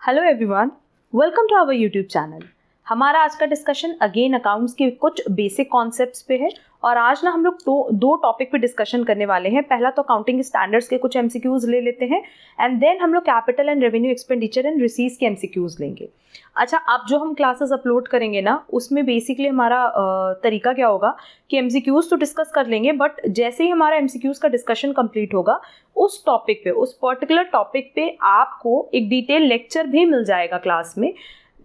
Hello everyone, welcome to our YouTube channel. हमारा आज का डिस्कशन अगेन अकाउंट्स के कुछ बेसिक कॉन्सेप्ट्स पे है और आज ना हम लोग दो टॉपिक पे डिस्कशन करने वाले हैं। पहला तो अकाउंटिंग स्टैंडर्ड्स के कुछ एमसीक्यूज ले लेते हैं एंड देन हम लोग capital and revenue expenditure and receipts के एमसीक्यूज लेंगे। अच्छा, अब जो हम क्लासेस अपलोड करेंगे ना, उसमें बेसिकली हमारा तरीका क्या होगा कि एमसीक्यूज तो डिस्कस कर लेंगे, बट जैसे ही हमारा एमसीक्यूज का डिस्कशन कंप्लीट होगा उस टॉपिक पे, उस पर्टिकुलर टॉपिक पे आपको एक डिटेल लेक्चर भी मिल जाएगा क्लास में,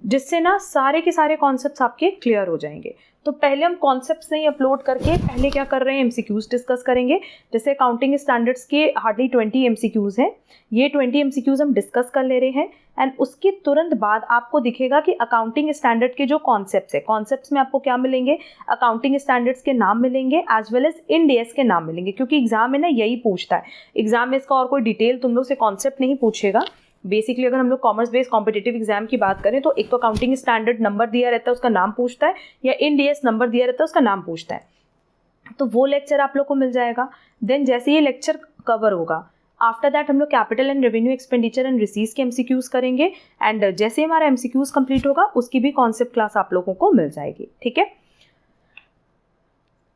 जिससे ना सारे के सारे कॉन्सेप्ट्स आपके क्लियर हो जाएंगे। तो पहले हम कॉन्सेप्ट्स नहीं अपलोड करके पहले क्या कर रहे हैं, एमसीक्यूज डिस्कस करेंगे। जैसे अकाउंटिंग स्टैंडर्ड्स के हार्डली 20 एमसीक्यूज हैं, ये 20 एमसीक्यूज हम डिस्कस कर ले रहे हैं एंड उसके तुरंत बाद आपको दिखेगा कि अकाउंटिंग स्टैंडर्ड के जो कॉन्सेप्ट्स है, कॉन्सेप्ट्स में आपको क्या मिलेंगे, अकाउंटिंग स्टैंडर्ड्स के नाम मिलेंगे as well as Ind AS के नाम मिलेंगे, क्योंकि एग्जाम में ना यही पूछता है। एग्जाम में इसका और कोई डिटेल तुम लोग से कॉन्सेप्ट नहीं पूछेगा। बेसिकली अगर हम लोग कॉमर्स बेस्ड कॉम्पिटिटिव एग्जाम की बात करें तो एक तो अकाउंटिंग स्टैंडर्ड नंबर दिया रहता है, उसका नाम पूछता है, या इंड एस नंबर दिया रहता है, उसका नाम पूछता है। तो वो लेक्चर आप लोग को मिल जाएगा। देन जैसे ये लेक्चर कवर होगा, आफ्टर दैट हम लोग capital and revenue expenditure and receipts के एमसीक्यूज करेंगे एंड जैसे हमारा एमसीक्यूज कंप्लीट होगा उसकी भी कॉन्सेप्ट क्लास आप लोगों को मिल जाएगी। ठीक है,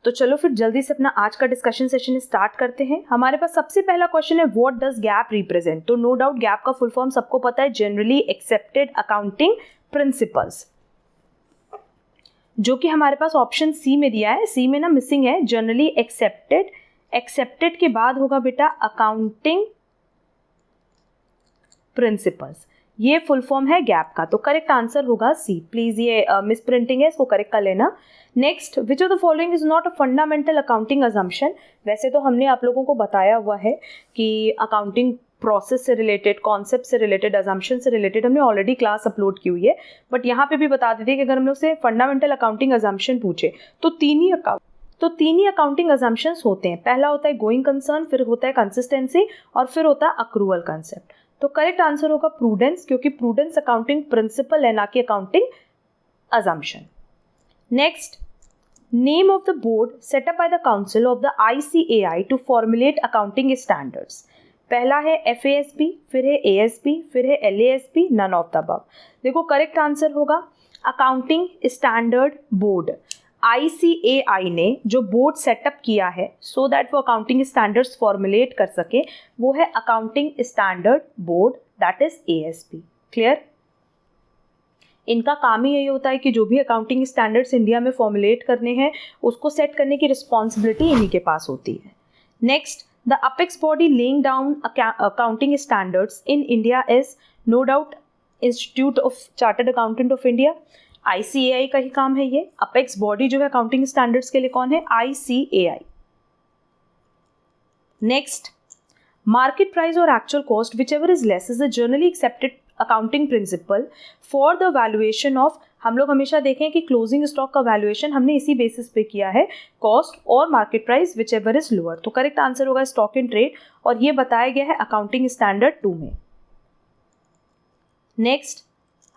तो चलो फिर जल्दी से अपना आज का डिस्कशन सेशन स्टार्ट करते हैं। हमारे पास सबसे पहला क्वेश्चन है, व्हाट डज गैप रिप्रेजेंट। तो नो डाउट गैप का फुल फॉर्म सबको पता है, जनरली एक्सेप्टेड अकाउंटिंग प्रिंसिपल्स, जो कि हमारे पास ऑप्शन सी में दिया है। सी में ना मिसिंग है जनरली एक्सेप्टेड, एक्सेप्टेड के बाद होगा बेटा अकाउंटिंग प्रिंसिपल्स, ये फुल फॉर्म है गैप का। तो करेक्ट आंसर होगा सी। प्लीज ये मिस प्रिंटिंग है, इसको करेक्ट कर लेना। Next, which of the following is not a fundamental accounting assumption. वैसे तो हमने आप लोगों को बताया हुआ है कि अकाउंटिंग प्रोसेस से रिलेटेड, कॉन्सेप्ट से रिलेटेड, अजम्पशन से रिलेटेड हमने ऑलरेडी क्लास अपलोड की हुई है, बट यहाँ पे भी बता देते हैं कि अगर हम लोग से फंडामेंटल अकाउंटिंग अजम्पशन पूछे तो तीन ही अकाउंटिंग अजम्पशंस होते हैं। पहला होता है गोइंग कंसर्न, फिर होता है कंसिस्टेंसी और फिर होता है अक्रूवल कंसेप्ट। तो करेक्ट आंसर होगा प्रूडेंस, क्योंकि प्रूडेंस अकाउंटिंग प्रिंसिपल है, ना कि accounting assumption. Next, name of the board set up by the council of the ICAI to formulate accounting standards. पहला है FASB, फिर है ASB, फिर है LASB, none of the above. देखो करेक्ट आंसर होगा अकाउंटिंग स्टैंडर्ड बोर्ड। ICAI ने जो बोर्ड सेटअप किया है सो दैट वो अकाउंटिंग स्टैंडर्ड्स फॉर्मुलेट कर सके, वो है accounting standard board, that is ASB। Clear? इनका काम ही यही होता है कि जो भी अकाउंटिंग स्टैंडर्ड्स इंडिया में फॉर्मुलेट करने हैं उसको सेट करने की रिस्पॉन्सिबिलिटी इन्हीं के पास होती है। Next, the apex body laying down accounting standards in India is no doubt institute of chartered accountant of India. ICAI का ही काम है ये। अपेक्स बॉडी जो है अकाउंटिंग स्टैंडर्ड्स के लिए कौन है? ICAI। नेक्स्ट, मार्केट प्राइस और actual cost which ever is less is a generally accepted accounting principle for the valuation of. हम लोग हमेशा देखें कि क्लोजिंग स्टॉक का वैल्यूएशन हमने इसी बेसिस पे किया है, कॉस्ट और market price which ever is lower. तो करेक्ट आंसर होगा स्टॉक इन ट्रेड, और ये बताया गया है अकाउंटिंग स्टैंडर्ड 2 में। Next,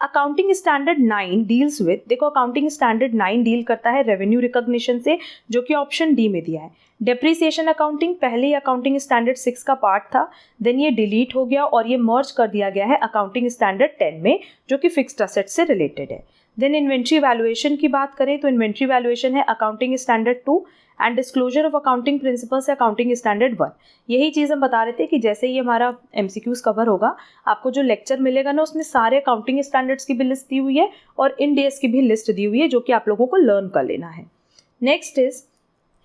accounting standard 9 deals with, देखो अकाउंटिंग स्टैंडर्ड 9 डील करता है रेवेन्यू रिकॉग्निशन से, जो कि ऑप्शन डी में दिया है। डेप्रिसिएशन अकाउंटिंग पहले ही अकाउंटिंग स्टैंडर्ड 6 का पार्ट था, देन ये डिलीट हो गया और ये मर्ज कर दिया गया है अकाउंटिंग स्टैंडर्ड 10 में, जो कि फिक्स्ड असेट से रिलेटेड है। देन इन्वेंट्री वैल्यूएशन की बात करें तो इन्वेंट्री वैल्यूएशन है accounting standard 2 and disclosure of accounting principles है अकाउंटिंग स्टैंडर्ड 1। यही चीज़ हम बता रहे थे कि जैसे ही हमारा MCQs कवर होगा, आपको जो लेक्चर मिलेगा ना उसमें सारे अकाउंटिंग स्टैंडर्ड्स की भी लिस्ट दी हुई है और इंड एस की भी लिस्ट दी हुई है, जो कि आप लोगों को लर्न कर लेना है। Next is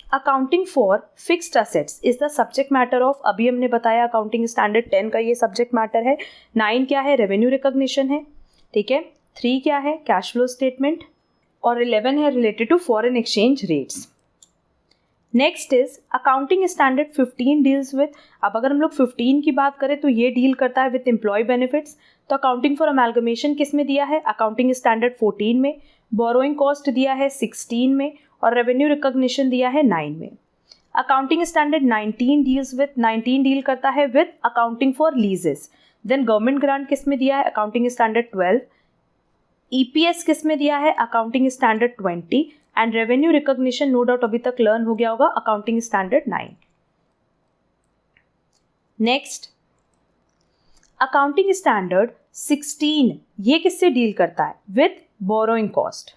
accounting for fixed assets is the subject matter of, अभी हमने बताया अकाउंटिंग स्टैंडर्ड 10 का ये सब्जेक्ट मैटर है। 9 क्या है? रेवेन्यू रिकॉग्निशन है, ठीक है। 3 क्या है? कैश फ्लो स्टेटमेंट, और 11 है related to foreign exchange rates. Next is accounting standard 15 deals with, अब अगर हम लोग 15 की बात करें तो ये डील करता है विद एम्प्लॉय बेनिफिट्स। तो अकाउंटिंग फॉर अमेलगमेशन किस में दिया है? अकाउंटिंग स्टैंडर्ड 14 में। बोरोइंग कॉस्ट दिया है 16 में और रेवेन्यू रिकॉग्निशन दिया है 9 में। Accounting standard 19 deals with, 19 deal करता है with accounting for leases. Then government grant किस में दिया है? Accounting standard 12। EPS किस में दिया है? Accounting standard 20 and revenue recognition no doubt अभी तक लर्न हो गया होगा, accounting standard 9। Next, accounting standard 16 ये किससे डील करता है? With borrowing cost.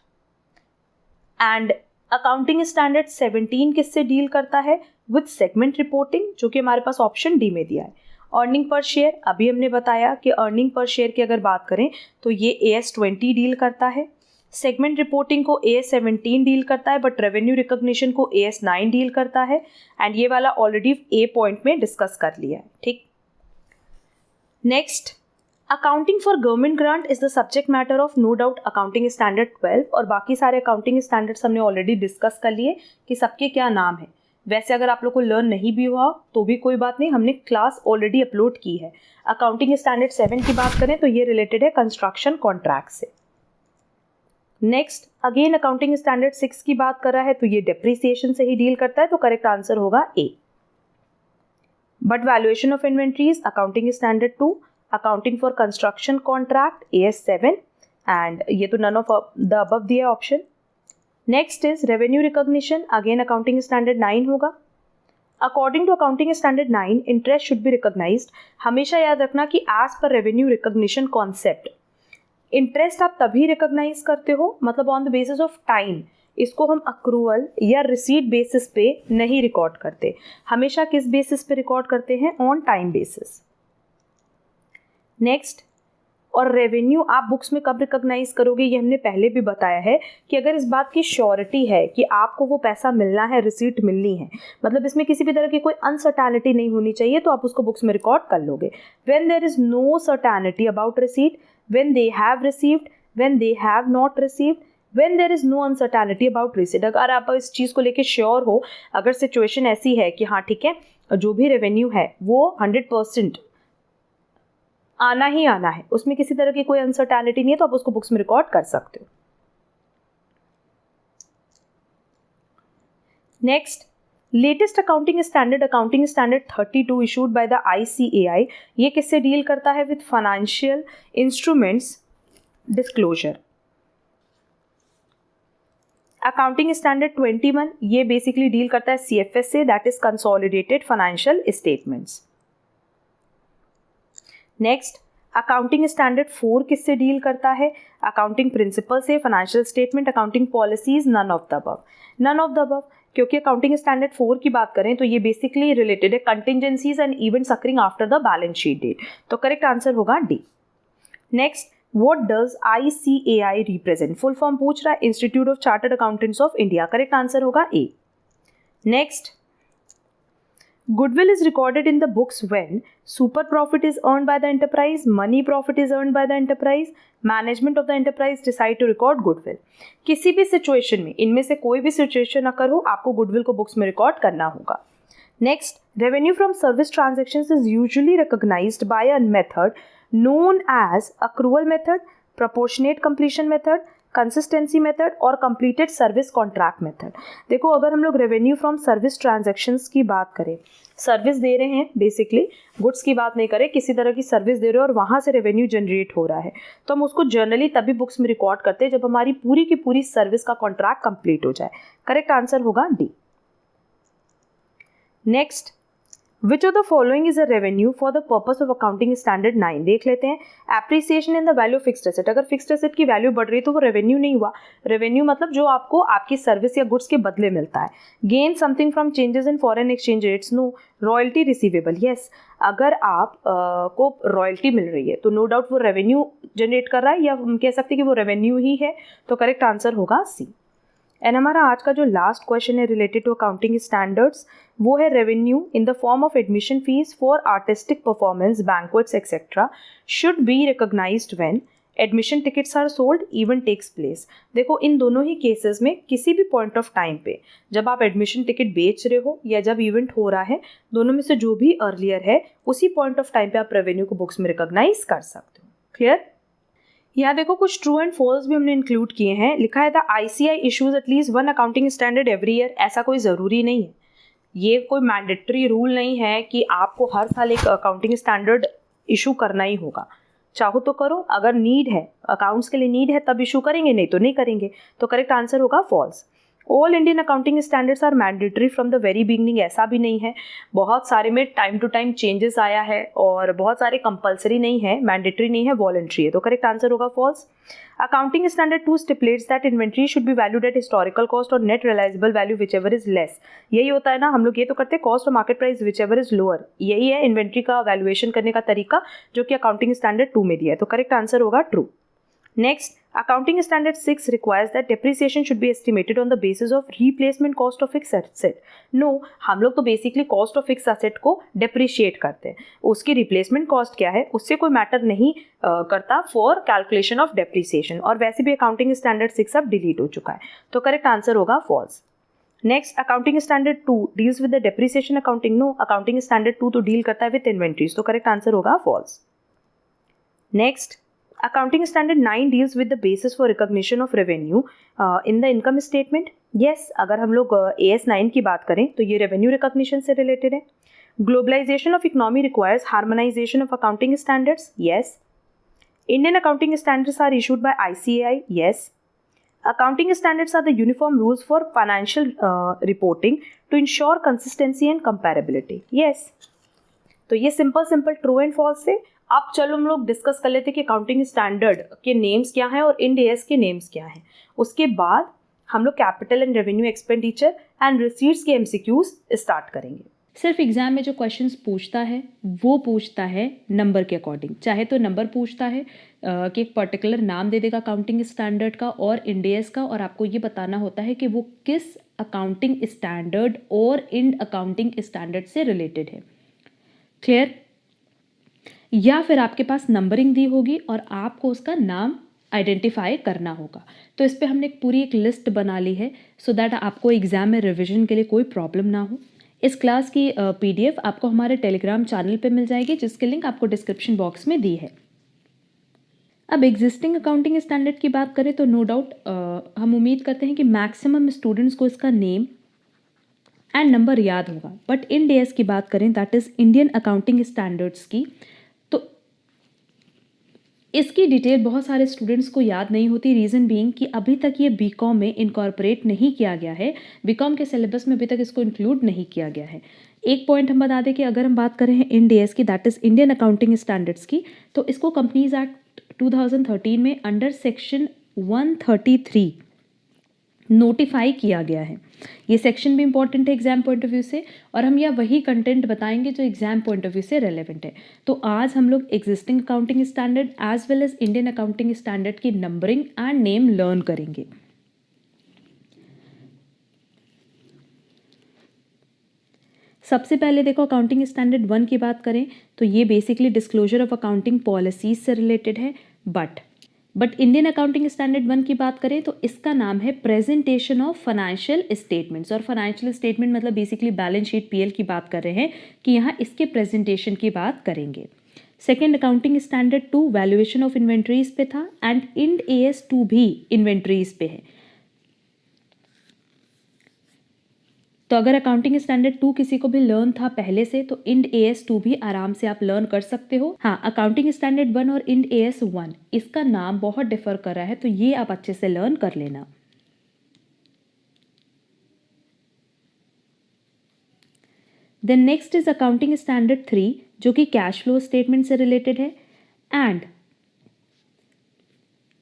And accounting standard 17 किससे डील करता है? विथ सेगमेंट रिपोर्टिंग, जो कि हमारे पास ऑप्शन डी में दिया है। अर्निंग पर शेयर, अभी हमने बताया कि अर्निंग पर शेयर की अगर बात करें तो ये AS20 डील करता है। सेगमेंट रिपोर्टिंग को AS17 डील करता है, बट रेवेन्यू रिकॉग्निशन को AS9 डील करता है। एंड ये वाला ऑलरेडी ए पॉइंट में डिस्कस कर लिया है, ठीक। Next, accounting for government grant is the subject matter of no doubt accounting standard 12, और बाकी सारे अकाउंटिंग स्टैंडर्ड्स हमने ऑलरेडी डिस्कस कर लिए कि सबके क्या नाम है। वैसे अगर आप लोग को लर्न नहीं भी हुआ तो भी कोई बात नहीं, हमने क्लास ऑलरेडी अपलोड की है। अकाउंटिंग स्टैंडर्ड 7 की बात करें तो ये रिलेटेड है कंस्ट्रक्शन कॉन्ट्रैक्ट से। नेक्स्ट, अगेन अकाउंटिंग स्टैंडर्ड 6 की बात कर रहा है तो ये डेप्रिसिएशन से ही डील करता है, तो करेक्ट आंसर होगा A. But valuation of inventories accounting standard 2, accounting for construction contract AS7, and ये तो नन ऑफ द अबव दिया option. Next is revenue recognition, again accounting standard 9 होगा। According to accounting standard 9 interest should be recognised. हमेशा याद रखना कि as per revenue recognition concept interest आप तभी रिकॉग्नाइज करते हो, मतलब on the basis of time. इसको हम अक्रूवल या रिसीट बेसिस पे नहीं रिकॉर्ड करते, हमेशा किस बेसिस पे रिकॉर्ड करते हैं? On time basis. नेक्स्ट, और रेवेन्यू आप बुक्स में कब रिकॉग्नाइज करोगे ये हमने पहले भी बताया है कि अगर इस बात की श्योरिटी है कि आपको वो पैसा मिलना है, रिसीट मिलनी है, मतलब इसमें किसी भी तरह की कोई अनसर्टेनिटी नहीं होनी चाहिए, तो आप उसको बुक्स में रिकॉर्ड कर लोगे। When there is no certainty about receipt, when they have received, when they have not received, when there is no uncertainty about receipt. अगर आप इस चीज़ को लेके श्योर हो, अगर सिचुएशन ऐसी है कि हाँ ठीक है जो भी रेवेन्यू है वो 100% आना ही आना है, उसमें किसी तरह की कोई अनसर्टेनिटी नहीं है, तो आप उसको बुक्स में रिकॉर्ड कर सकते हो। Next, latest accounting standard 32 issued by the ICAI, ये किससे डील करता है? With financial instruments disclosure. Accounting standard 21 ये बेसिकली डील करता है CFS से, that is consolidated financial statements. Next, accounting standard 4 किससे डील करता है? अकाउंटिंग प्रिंसिपल से, financial statement, accounting policies, none of the above. क्योंकि अकाउंटिंग स्टैंडर्ड 4 की बात करें तो ये बेसिकली रिलेटेड है contingencies and events occurring after the balance sheet date, तो करेक्ट आंसर होगा D. Next, what does ICAI represent? Full form पूछ रहा है, institute of chartered accountants of India, correct answer होगा A. Next, goodwill is recorded in the books when super profit is earned by the enterprise, money profit is earned by the enterprise, management of the enterprise decide to record goodwill। किसी भी situation में, इनमें से कोई भी situation अगर हो, आपको गुडविल को बुक्स में रिकॉर्ड करना होगा। Next, revenue from service transactions is usually recognised by a method known as accrual method, proportionate completion method, consistency method और कंप्लीटेड सर्विस कॉन्ट्रैक्ट मेथड। देखो, अगर हम लोग रेवेन्यू फ्रॉम सर्विस ट्रांजैक्शंस की बात करें, सर्विस दे रहे हैं, बेसिकली गुड्स की बात नहीं करें, किसी तरह की सर्विस दे रहे हो और वहाँ से रेवेन्यू जनरेट हो रहा है, तो हम उसको जनरली तभी बुक्स में रिकॉर्ड करते हैं जब हमारी पूरी की पूरी सर्विस का कॉन्ट्रैक्ट कंप्लीट हो जाए। करेक्ट आंसर होगा D. Next, Which of the following is a revenue for the purpose of accounting standard 9? देख लेते हैं। Appreciation in the value of fixed asset, अगर फिक्स्ड एसेट की वैल्यू बढ़ रही है तो वो रेवेन्यू नहीं हुआ। रेवेन्यू मतलब जो आपको आपकी सर्विस या गुड्स के बदले मिलता है। Gain something from changes in foreign exchange rates, no. Royalty receivable, yes, अगर आप को रॉयल्टी मिल रही है तो नो डाउट वो रेवेन्यू जनरेट कर रहा है, या हम कह सकते हैं कि वो रेवेन्यू ही है, तो करेक्ट आंसर होगा सी। एंड हमारा आज का जो लास्ट क्वेश्चन है रिलेटेड टू अकाउंटिंग स्टैंडर्ड्स, वो है revenue in the form of admission fees for artistic performance, banquets etcetera should be recognised when admission tickets are sold, event takes place. देखो, इन दोनों ही केसेस में किसी भी पॉइंट ऑफ टाइम पे जब आप एडमिशन टिकट बेच रहे हो या जब इवेंट हो रहा है, दोनों में से जो भी अर्लियर है उसी पॉइंट ऑफ टाइम पे आप रेवेन्यू को बुक्स में रिकॉग्नाइज कर सकते हो। क्लियर? यहाँ देखो, कुछ ट्रू एंड फॉल्स भी हमने इंक्लूड किए हैं। लिखा है the ICAI issues at least 1 accounting standard every year. ऐसा कोई ज़रूरी नहीं है, ये कोई मैंडेटरी रूल नहीं है कि आपको हर साल एक अकाउंटिंग स्टैंडर्ड इशू करना ही होगा। चाहो तो करो, अगर नीड है, अकाउंट्स के लिए नीड है तब इशू करेंगे, नहीं तो नहीं करेंगे, तो करेक्ट आंसर होगा false. All Indian accounting standards are mandatory from the very beginning, ऐसा भी नहीं है, बहुत सारे में टाइम टू टाइम चेंजेस आया है और बहुत सारे कंपलसरी नहीं है, मैंडेटरी नहीं है, वॉलंटरी है। तो करेक्ट आंसर होगा false. Accounting standard 2 stipulates that inventory should be valued at historical cost और net realisable value whichever is less. यही होता है ना, हम लोग ये तो करते हैं कॉस्ट और market price which ever is lower, यही है इन्वेंट्री का वैल्यूएशन करने का तरीका जो कि अकाउंटिंग स्टैंडर्ड 2 में दिया है। तो करेक्ट आंसर होगा true. Next, Accounting Standard 6 requires that depreciation should be estimated on the basis of replacement cost of fixed asset. No, हम लोग तो basically cost of fix asset को डेप्रिशिएट करते हैं, उसकी रिप्लेसमेंट कॉस्ट क्या है उससे कोई मैटर नहीं करता फॉर कैलकुलेशन ऑफ डेप्रिसिएशन। और वैसे भी अकाउंटिंग स्टैंडर्ड 6 अब डिलीट हो चुका है, तो करेक्ट आंसर होगा false. Next, accounting standard 2 deals with the depreciation accounting. No, accounting standard 2 तो डील करता है विद इन्वेंट्रीज, तो करेक्ट आंसर होगा false. Next, Accounting Standard 9 deals with the basis for recognition of revenue in the income statement. Yes, अगर हम लोग AS 9 की बात करें तो ये revenue recognition से related है। Globalization of economy requires harmonization of accounting standards. Yes. Indian accounting standards are issued by ICAI. Yes. Accounting standards are the uniform rules for financial reporting to ensure consistency and comparability. Yes. तो ये simple true and false थे। अब चलो हम लोग discuss कर लेते हैं कि अकाउंटिंग स्टैंडर्ड के नेम्स क्या हैं और इंड एएस के नेम्स क्या हैं। उसके बाद हम लोग capital and revenue expenditure and receipts के एमसीक्यूज स्टार्ट करेंगे। सिर्फ एग्जाम में जो क्वेश्चंस पूछता है वो पूछता है नंबर के अकॉर्डिंग, चाहे तो नंबर पूछता है कि एक पर्टिकुलर नाम दे देगा अकाउंटिंग स्टैंडर्ड का और इंड एएस का, और आपको ये बताना होता है कि वो किस अकाउंटिंग स्टैंडर्ड और इंड अकाउंटिंग स्टैंडर्ड से रिलेटेड है। क्लियर? या फिर आपके पास नंबरिंग दी होगी और आपको उसका नाम आइडेंटिफाई करना होगा। तो इस पे हमने पूरी एक लिस्ट बना ली है सो दैट आपको एग्जाम में रिवीजन के लिए कोई प्रॉब्लम ना हो। इस क्लास की पीडीएफ आपको हमारे टेलीग्राम चैनल पे मिल जाएगी, जिसकी लिंक आपको डिस्क्रिप्शन बॉक्स में दी है। अब एग्जिस्टिंग अकाउंटिंग स्टैंडर्ड की बात करें तो नो डाउट हम उम्मीद करते हैं कि मैक्सिमम स्टूडेंट्स को इसका नेम एंड नंबर याद होगा। बट इंड एएस की बात करें, that is Indian accounting standards की, तो इसकी डिटेल बहुत सारे स्टूडेंट्स को याद नहीं होती। रीज़न बीइंग कि अभी तक ये बीकॉम में इनकॉर्पोरेट नहीं किया गया है, बीकॉम के सिलेबस में अभी तक इसको इंक्लूड नहीं किया गया है। एक पॉइंट हम बता दें कि अगर हम बात करें इंड एएस की, that is Indian accounting standards की, तो इसको कंपनीज एक्ट 2013 में अंडर सेक्शन 133 नोटिफाई किया गया है। ये सेक्शन भी इंपॉर्टेंट है एग्जाम पॉइंट ऑफ व्यू से, और हम यह वही कंटेंट बताएंगे जो एग्जाम पॉइंट ऑफ व्यू से रेलेवेंट है। तो आज हम लोग existing accounting standard as well as Indian accounting standard की नंबरिंग एंड नेम लर्न करेंगे। सबसे पहले देखो, अकाउंटिंग स्टैंडर्ड 1 की बात करें तो ये basically disclosure of accounting policies से रिलेटेड है। बट इंडियन अकाउंटिंग स्टैंडर्ड 1 की बात करें तो इसका नाम है प्रेजेंटेशन ऑफ फाइनेंशियल स्टेटमेंट्स। और फाइनेंशियल स्टेटमेंट मतलब बेसिकली बैलेंस शीट पीएल की बात कर रहे हैं कि यहाँ इसके प्रेजेंटेशन की बात करेंगे। Second, accounting standard 2 valuation of inventories पे था एंड इंड एएस 2 भी इन्वेंट्रीज पे है। तो अगर अकाउंटिंग स्टैंडर्ड 2 किसी को भी लर्न था पहले से तो इंड एएस 2 भी आराम से आप लर्न कर सकते हो। हाँ, अकाउंटिंग स्टैंडर्ड 1 और इंड एएस 1 इसका नाम बहुत डिफर कर रहा है, तो ये आप अच्छे से लर्न कर लेना। Then next is accounting standard 3 जो कि कैश फ्लो स्टेटमेंट से रिलेटेड है। एंड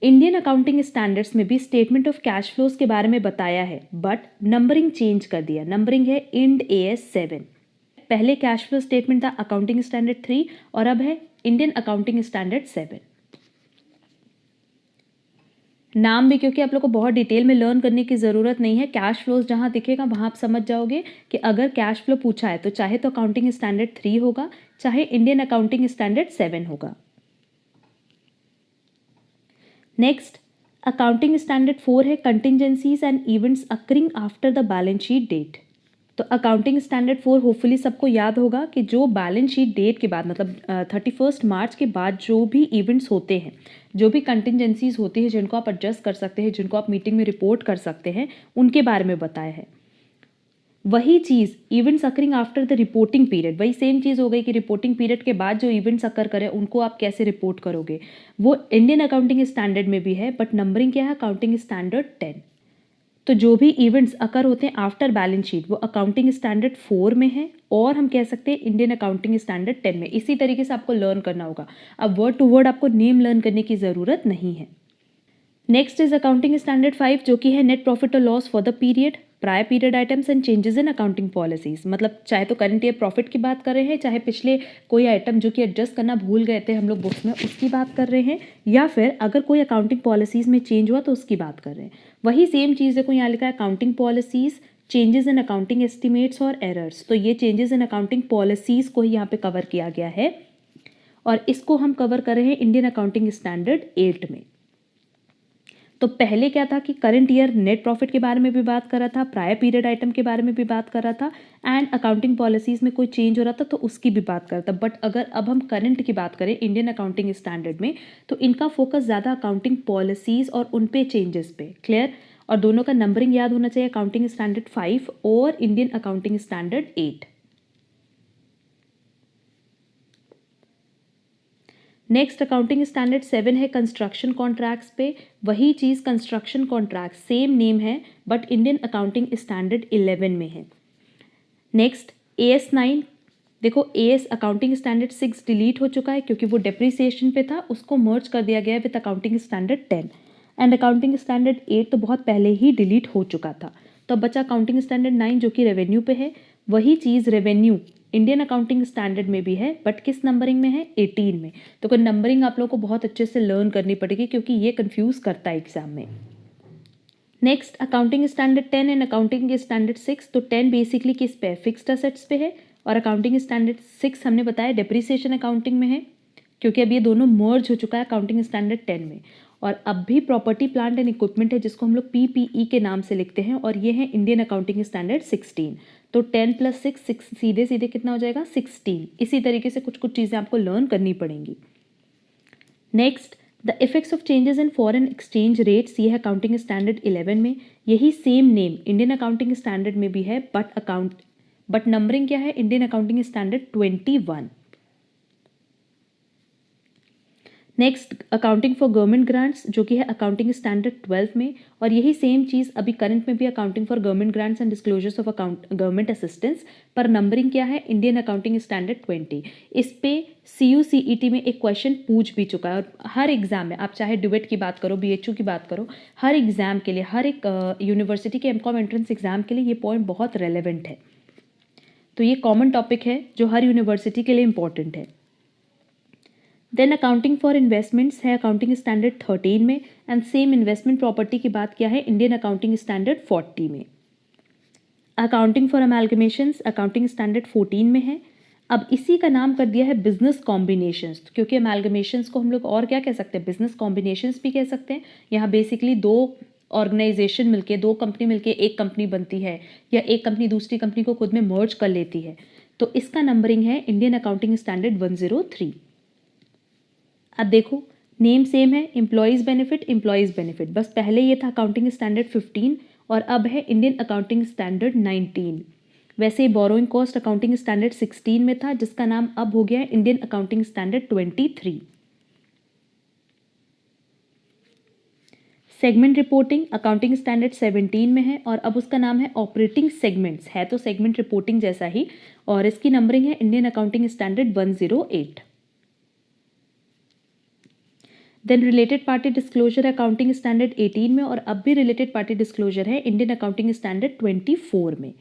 इंडियन अकाउंटिंग स्टैंडर्ड्स में भी स्टेटमेंट ऑफ कैश फ्लोज के बारे में बताया है, बट नंबरिंग चेंज कर दिया। नंबरिंग है इंड एएस 7। पहले कैश फ्लो स्टेटमेंट था अकाउंटिंग स्टैंडर्ड 3 और अब है इंडियन अकाउंटिंग स्टैंडर्ड 7। नाम भी क्योंकि आप लोग को बहुत डिटेल में लर्न करने की ज़रूरत नहीं है, कैश फ्लोज जहाँ दिखेगा वहाँ आप समझ जाओगे कि अगर कैश फ्लो पूछा है तो चाहे तो अकाउंटिंग स्टैंडर्ड 3 होगा, चाहे इंडियन अकाउंटिंग स्टैंडर्ड 7 होगा। नेक्स्ट, अकाउंटिंग स्टैंडर्ड 4 है contingencies and events occurring after the balance sheet date. तो अकाउंटिंग स्टैंडर्ड 4 होपफुली सबको याद होगा कि जो बैलेंस शीट डेट के बाद मतलब 31 मार्च के बाद जो भी इवेंट्स होते हैं, जो भी कंटिंजेंसीज होती है जिनको आप एडजस्ट कर सकते हैं, जिनको आप मीटिंग में रिपोर्ट कर सकते हैं, उनके बारे में बताया है। वही चीज़ events occurring after the reporting period, वही सेम चीज़ हो गई कि रिपोर्टिंग पीरियड के बाद जो इवेंट्स अकर करें उनको आप कैसे रिपोर्ट करोगे, वो इंडियन अकाउंटिंग स्टैंडर्ड में भी है, बट नंबरिंग क्या है अकाउंटिंग स्टैंडर्ड 10। तो जो भी इवेंट्स अकर होते हैं आफ्टर बैलेंस शीट वो अकाउंटिंग स्टैंडर्ड 4 में है और हम कह सकते हैं इंडियन अकाउंटिंग स्टैंडर्ड 10 में। इसी तरीके से आपको लर्न करना होगा। अब वर्ड टू वर्ड आपको नेम लर्न करने की ज़रूरत नहीं है। नेक्स्ट इज अकाउंटिंग स्टैंडर्ड 5 जो कि है नेट प्रॉफिट और loss for the period, prior period items and changes in accounting policies. मतलब चाहे तो करंट ईयर प्रॉफिट की बात कर रहे हैं, चाहे पिछले कोई आइटम जो कि एडजस्ट करना भूल गए थे हम लोग बुक्स में उसकी बात कर रहे हैं, या फिर अगर कोई अकाउंटिंग पॉलिसीज में चेंज हुआ तो उसकी बात कर रहे हैं। वही सेम चीज़ देखो यहाँ लिखा है accounting policies, changes in accounting estimates और एरर्स। तो ये चेंजेस इन अकाउंटिंग पॉलिसीज को ही यहाँ पे कवर किया गया है और इसको हम कवर कर रहे हैं इंडियन अकाउंटिंग स्टैंडर्ड 8 में। तो पहले क्या था कि करंट ईयर नेट प्रॉफिट के बारे में भी बात कर रहा था, प्रायर पीरियड आइटम के बारे में भी बात कर रहा था एंड अकाउंटिंग पॉलिसीज में कोई चेंज हो रहा था तो उसकी भी बात कर रहा था। बट अगर अब हम करंट की बात करें इंडियन अकाउंटिंग स्टैंडर्ड में तो इनका फोकस ज़्यादा अकाउंटिंग पॉलिसीज और उन पे चेंजेस पे। क्लियर? और दोनों का नंबरिंग याद होना चाहिए, अकाउंटिंग स्टैंडर्ड 5 और Indian accounting standard 8। Next accounting standard 7 है कंस्ट्रक्शन कॉन्ट्रैक्ट्स पे। वही चीज़ कंस्ट्रक्शन कॉन्ट्रैक्ट सेम नेम है बट इंडियन अकाउंटिंग स्टैंडर्ड 11 में है। नेक्स्ट AS 9, देखो AS अकाउंटिंग स्टैंडर्ड 6 डिलीट हो चुका है क्योंकि वो डेप्रिसिएशन पे था, उसको मर्ज कर दिया गया है with accounting standard 10 and accounting standard 8 तो बहुत पहले ही डिलीट हो चुका था। तो अब बचा अकाउंटिंग स्टैंडर्ड 9 जो कि रेवेन्यू पे है। वही चीज़ रेवेन्यू इंडियन अकाउंटिंग स्टैंडर्ड में भी है बट किस नंबरिंग में है? 18 में। तो कोई नंबरिंग आप लोगों को बहुत अच्छे से लर्न करनी पड़ेगी क्योंकि ये कंफ्यूज करता है एग्जाम में। Next accounting standard 10 and accounting standard 6। तो 10 बेसिकली किस पे? फिक्स्ड असेट्स पे है और अकाउंटिंग स्टैंडर्ड 6 हमने बताया डेप्रिसिएशन अकाउंटिंग में है क्योंकि अब ये दोनों मर्ज हो चुका है अकाउंटिंग स्टैंडर्ड 10 में। और अब भी प्रॉपर्टी प्लांट एंड इक्विपमेंट है जिसको हम लोग PPE के नाम से लिखते हैं और ये है इंडियन अकाउंटिंग स्टैंडर्ड 16। तो 10 + 6 सीधे सीधे कितना हो जाएगा? 16। इसी तरीके से कुछ कुछ चीज़ें आपको लर्न करनी पड़ेंगी। Next the effects of changes in foreign exchange rates, ये है अकाउंटिंग स्टैंडर्ड 11 में। यही same name Indian accounting standard में भी है बट नंबरिंग क्या है? Indian accounting standard 21। Next accounting for government grants जो कि है अकाउंटिंग स्टैंडर्ड 12 में और यही सेम चीज़ अभी करंट में भी accounting for government grants and disclosures of account government assistance, पर नंबरिंग क्या है? Indian accounting standard 20। इस पे CUCET में एक क्वेश्चन पूछ भी चुका है और हर एग्जाम में आप चाहे डिबेट की बात करो, BHU की बात करो, हर एग्जाम के लिए, हर एक यूनिवर्सिटी के MCOM एंट्रेंस एग्जाम के लिए ये पॉइंट बहुत रेलेवेंट है। तो ये कॉमन टॉपिक है जो हर यूनिवर्सिटी के लिए इंपॉर्टेंट है। देन अकाउंटिंग फॉर इन्वेस्टमेंट्स है अकाउंटिंग स्टैंडर्ड 13 में एंड सेम इन्वेस्टमेंट प्रॉपर्टी की बात किया है इंडियन अकाउंटिंग स्टैंडर्ड 40 में। अकाउंटिंग फॉर अमेलगमेशंस अकाउंटिंग स्टैंडर्ड 14 में है। अब इसी का नाम कर दिया है बिजनेस कॉम्बिनेशंस क्योंकि अमेलगमेशंस को हम लोग और क्या कह सकते हैं? बिजनेस कॉम्बिनेशंस भी कह सकते हैं। यहाँ बेसिकली दो ऑर्गेनाइजेशन मिलके, दो कंपनी मिलके एक कंपनी बनती है या एक कंपनी दूसरी कंपनी को खुद में मर्ज कर लेती है। तो इसका नंबरिंग है इंडियन अकाउंटिंग स्टैंडर्ड 103। अब देखो नेम सेम है, एम्प्लॉयज़ बेनिफिट, बस पहले ये था अकाउंटिंग स्टैंडर्ड 15 और अब है इंडियन अकाउंटिंग स्टैंडर्ड 19। वैसे बोरोइंग कॉस्ट अकाउंटिंग स्टैंडर्ड 16 में था जिसका नाम अब हो गया है Indian accounting standard 23। Segment reporting accounting standard 17 में है और अब उसका नाम है ऑपरेटिंग सेगमेंट्स, है तो सेगमेंट रिपोर्टिंग जैसा ही, और इसकी नंबरिंग है Indian accounting standard 108। Then related party disclosure accounting standard 18 में और अब भी रिलेटेड पार्टी डिस्क्लोजर है इंडियन अकाउंटिंग स्टैंडर्ड 24 में।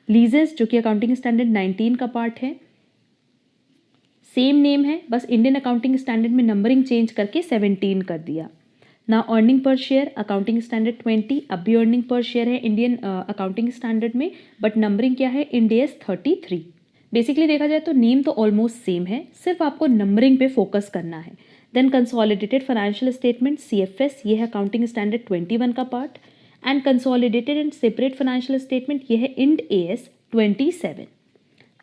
लीजेस जो कि अकाउंटिंग स्टैंडर्ड 19 का पार्ट है, सेम नेम है, बस इंडियन अकाउंटिंग स्टैंडर्ड में नंबरिंग चेंज करके 17 कर दिया ना। Earning per share accounting standard 20, अब भी अर्निंग पर शेयर है इंडियन अकाउंटिंग स्टैंडर्ड में बट नंबरिंग क्या है? Ind AS 33। बेसिकली देखा जाए तो नेम तो ऑलमोस्ट सेम है, सिर्फ आपको नंबरिंग पे फोकस करना है। Then consolidated financial statement CFS, ये है अकाउंटिंग स्टैंडर्ड 21 का part and consolidated and separate financial statement, ये है Ind AS 27।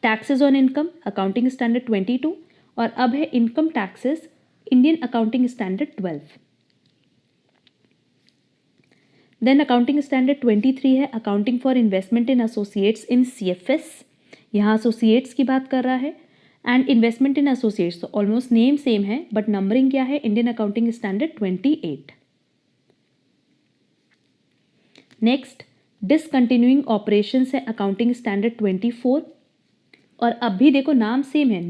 Taxes on income accounting standard 22 और अब है income taxes Indian accounting standard 12। Then accounting standard 23 है accounting for investment in associates in CFS, यहाँ associates की बात कर रहा है एंड इन्वेस्टमेंट इन एसोसिएट्स, तो ऑलमोस्ट नेम सेम है बट नंबरिंग क्या है? Indian accounting standard 28। Next discontinuing operation है अकाउंटिंग स्टैंडर्ड 24, और अब भी देखो नाम सेम है,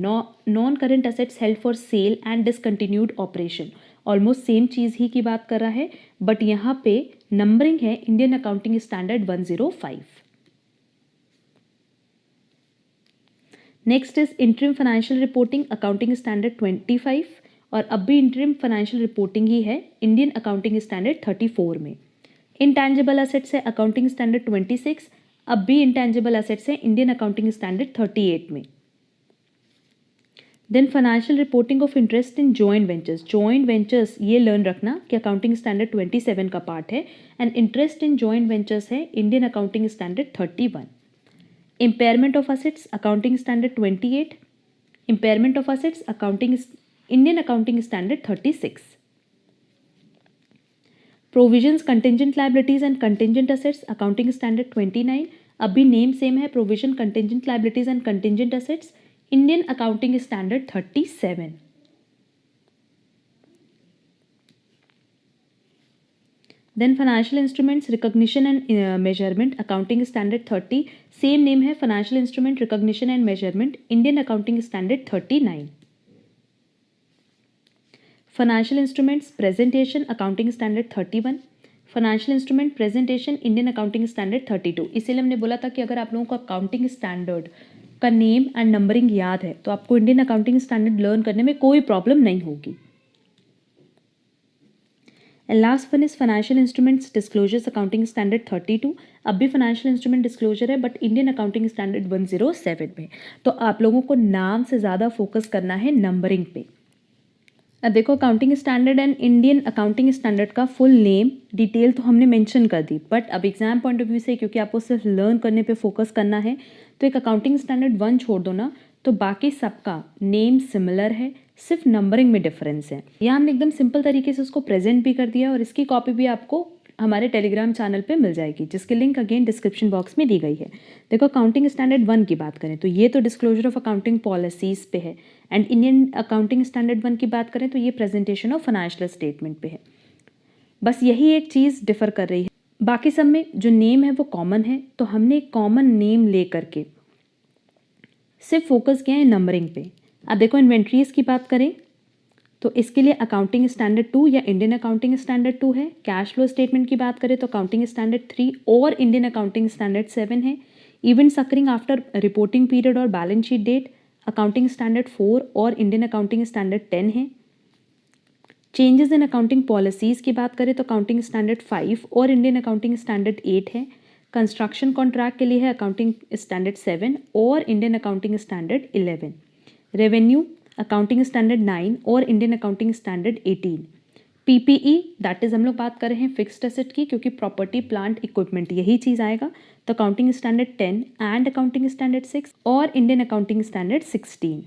non current assets held for sale and discontinued operation, almost same चीज़ ही की बात कर रहा है, बट यहाँ पे नंबरिंग है Indian accounting standard 105। Next is interim financial reporting accounting standard 25, और अब भी इंटरिम फाइनेंशियल रिपोर्टिंग ही है इंडियन अकाउंटिंग स्टैंडर्ड 34 में। इंटैंजिबल असेट्स है अकाउंटिंग स्टैंडर्ड 26, अब भी इंटैंजिबल असेट्स है इंडियन अकाउंटिंग स्टैंडर्ड 38 में। Then financial reporting of interest in joint ventures ये लर्न रखना कि अकाउंटिंग स्टैंडर्ड 27 का पार्ट है, and interest in joint ventures है Indian accounting standard 31। Impairment of assets accounting standard 28, impairment of assets accounting Indian accounting standard 36। Provisions contingent liabilities and contingent assets accounting standard 29, अब भी name same है, provision contingent liabilities and contingent assets Indian accounting standard 37। Then financial instruments recognition and measurement accounting standard 30, same name है, financial instrument recognition and measurement Indian accounting standard 39। Financial instruments presentation accounting standard 31, financial instrument presentation Indian accounting standard 32। इसीलिए हमने बोला था कि अगर आप लोगों को अकाउंटिंग स्टैंडर्ड का नेम एंड नंबरिंग याद है तो आपको इंडियन अकाउंटिंग स्टैंडर्ड लर्न करने में कोई प्रॉब्लम नहीं होगी। And last one is financial instruments disclosures accounting standard 32, अब भी फाइनेंशियल इंस्ट्रूमेंट डिस्क्लोजर है बट इंडियन अकाउंटिंग स्टैंडर्ड 107 में। तो आप लोगों को नाम से ज़्यादा फोकस करना है नंबरिंग पे। अब देखो accounting standard and Indian accounting standard का फुल नेम डिटेल तो हमने मेंशन कर दी, बट अब एग्जाम पॉइंट ऑफ व्यू से क्योंकि आपको सिर्फ लर्न करने पे फोकस करना है तो एक अकाउंटिंग स्टैंडर्ड 1 छोड़ दो ना, तो बाकी सबका नेम सिमिलर है, सिर्फ नंबरिंग में डिफरेंस है। यहाँ हमने एकदम सिंपल तरीके से उसको प्रेजेंट भी कर दिया और इसकी कॉपी भी आपको हमारे टेलीग्राम चैनल पे मिल जाएगी, जिसकी लिंक अगेन डिस्क्रिप्शन बॉक्स में दी गई है। देखो अकाउंटिंग स्टैंडर्ड 1 की बात करें तो ये तो डिस्क्लोजर ऑफ अकाउंटिंग पॉलिसीज पे है, एंड इंडियन अकाउंटिंग स्टैंडर्ड 1 की बात करें तो ये प्रेजेंटेशन ऑफ फाइनेंशियल स्टेटमेंट पे है। बस यही एक चीज़ डिफर कर रही है, बाकी सब में जो नेम है वो कॉमन है, तो हमने एक कॉमन नेम ले करके सिर्फ फोकस किया है नंबरिंग पे। अब देखो इन्वेंट्रीज की बात करें तो इसके लिए अकाउंटिंग स्टैंडर्ड 2 या इंडियन अकाउंटिंग स्टैंडर्ड 2 है। कैश फ्लो स्टेटमेंट की बात करें तो अकाउंटिंग स्टैंडर्ड 3 और इंडियन अकाउंटिंग स्टैंडर्ड 7 है। Events occurring after reporting period और balance sheet date accounting standard 4 और इंडियन अकाउंटिंग स्टैंडर्ड 10 है। चेंजेस इन अकाउंटिंग पॉलिसीज़ की बात करें तो अकाउंटिंग स्टैंडर्ड 5 और इंडियन अकाउंटिंग स्टैंडर्ड 8 है। कंस्ट्रक्शन कॉन्ट्रैक्ट के लिए है अकाउंटिंग स्टैंडर्ड 7 और Indian accounting standard 11। Revenue accounting standard 9 और Indian accounting standard 18। PPE that is हम लोग बात कर रहे हैं फिक्स्ड एसेट की, क्योंकि प्रॉपर्टी प्लांट इक्विपमेंट यही चीज़ आएगा, तो accounting standard 10 and accounting standard 6 और इंडियन अकाउंटिंग स्टैंडर्ड 16।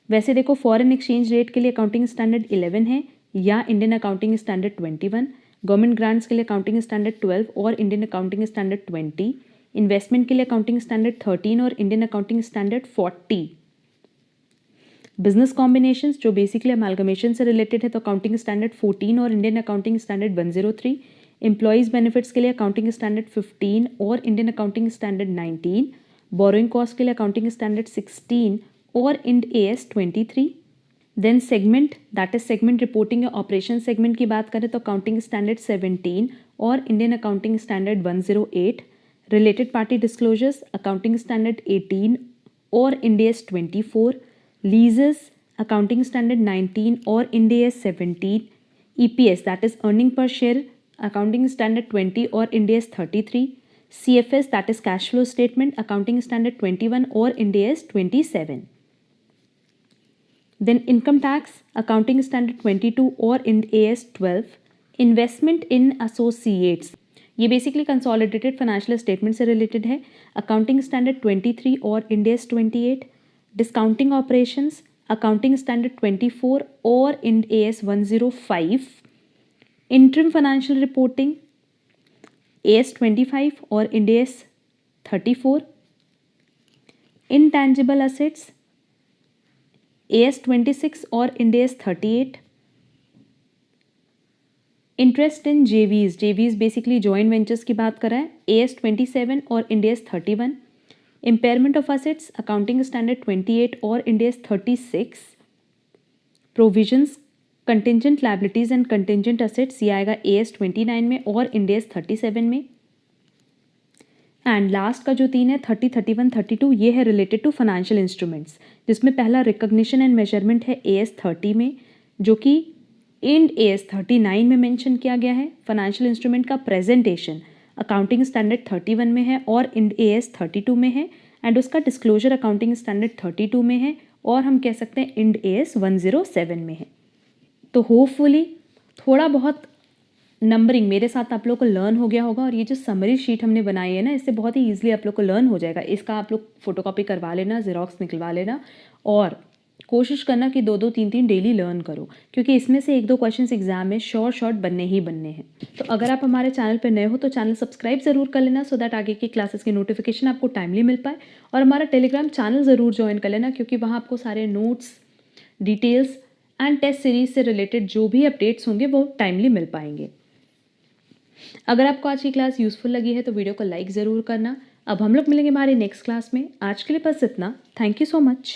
वैसे देखो फॉरेन एक्सचेंज रेट के लिए अकाउंटिंग स्टैंडर्ड 11 है या Indian accounting standard 21। Government grants के लिए अकाउंटिंग स्टैंडर्ड 12 और इंडियन अकाउंटिंग स्टैंडर्ड 20। इन्वेस्टमेंट के लिए अकाउंटिंग स्टैंडर्ड 13 और Indian accounting standard 40। Business combinations जो बेसिकली अमालगमेशन से रिलेटेड है तो अकाउंटिंग स्टैंडर्ड 14 और Indian accounting standard 103। Employees benefits के लिए अकाउंटिंग स्टैंडर्ड 15 और Indian accounting standard 19। Borrowing cost के लिए अकाउंटिंग स्टैंडर्ड 16 और Ind AS 23। Then segment that is segment reporting या ऑपरेशन सेगमेंट की बात करें तो अकाउंटिंग स्टैंडर्ड 17 और Indian accounting standard 108। Related party disclosures accounting standard 18 और Ind AS 24। Leases accounting standard 19 और Ind AS 17। EPS that is earning per share accounting standard 20 और Ind AS 33। CFS that is cash flow statement accounting standard 21 और Ind AS 27। Then income tax accounting standard 22 और Ind AS 12। Investment in associates ये basically consolidated financial statement से related है, accounting standard 23 और Ind AS 28। Discounting operations accounting standard 24 और Ind AS 105। Interim financial reporting AS 25 और Ind AS 34। Intangible assets AS 26 और Ind AS 38। Interest in JVs, JVs basically joint ventures की बात कर रहा है, AS 27 और Ind AS 31। Impairment of assets, accounting standard 28 और Ind AS 36। Provisions, contingent liabilities and contingent assets, ये आएगा AS 29 में और Ind AS 37 में। एंड लास्ट का जो 3 है 30, 31, 32, ये है रिलेटेड टू फाइनेंशियल इंस्ट्रूमेंट्स, जिसमें पहला रिकॉग्निशन एंड मेजरमेंट है AS 30 में, जो कि Ind AS 39 में मेंशन किया गया है। फाइनेंशियल इंस्ट्रूमेंट का प्रेजेंटेशन अकाउंटिंग स्टैंडर्ड 31 में है और Ind AS 32 में है, एंड उसका डिस्क्लोजर अकाउंटिंग स्टैंडर्ड 32 में है, और हम कह सकते हैं Ind AS 107 में है। तो होपफुली थोड़ा बहुत नंबरिंग मेरे साथ आप लोग को लर्न हो गया होगा, और ये जो समरी शीट हमने बनाई है ना, इससे बहुत ही ईजिली आप लोग को लर्न हो जाएगा। इसका आप लोग फोटोकॉपी करवा लेना, जेरोक्स निकलवा लेना, और कोशिश करना कि 2-2, 3-3 डेली लर्न करो, क्योंकि इसमें से 1-2 क्वेश्चंस एग्जाम में शॉर्ट बनने ही बनने हैं। तो अगर आप हमारे चैनल पर नए हो तो चैनल सब्सक्राइब ज़रूर कर लेना, सो दैट आगे की क्लासेस की नोटिफिकेशन आपको टाइमली मिल पाए। और हमारा टेलीग्राम चैनल ज़रूर ज्वाइन कर लेना, क्योंकि वहाँ आपको सारे notes, details and test series से रिलेटेड जो भी अपडेट्स होंगे वो टाइमली मिल पाएंगे। अगर आपको आज की क्लास यूज़फुल लगी है तो वीडियो को लाइक ज़रूर करना। अब हम लोग मिलेंगे हमारे नेक्स्ट क्लास में। आज के लिए बस इतना। Thank you so much.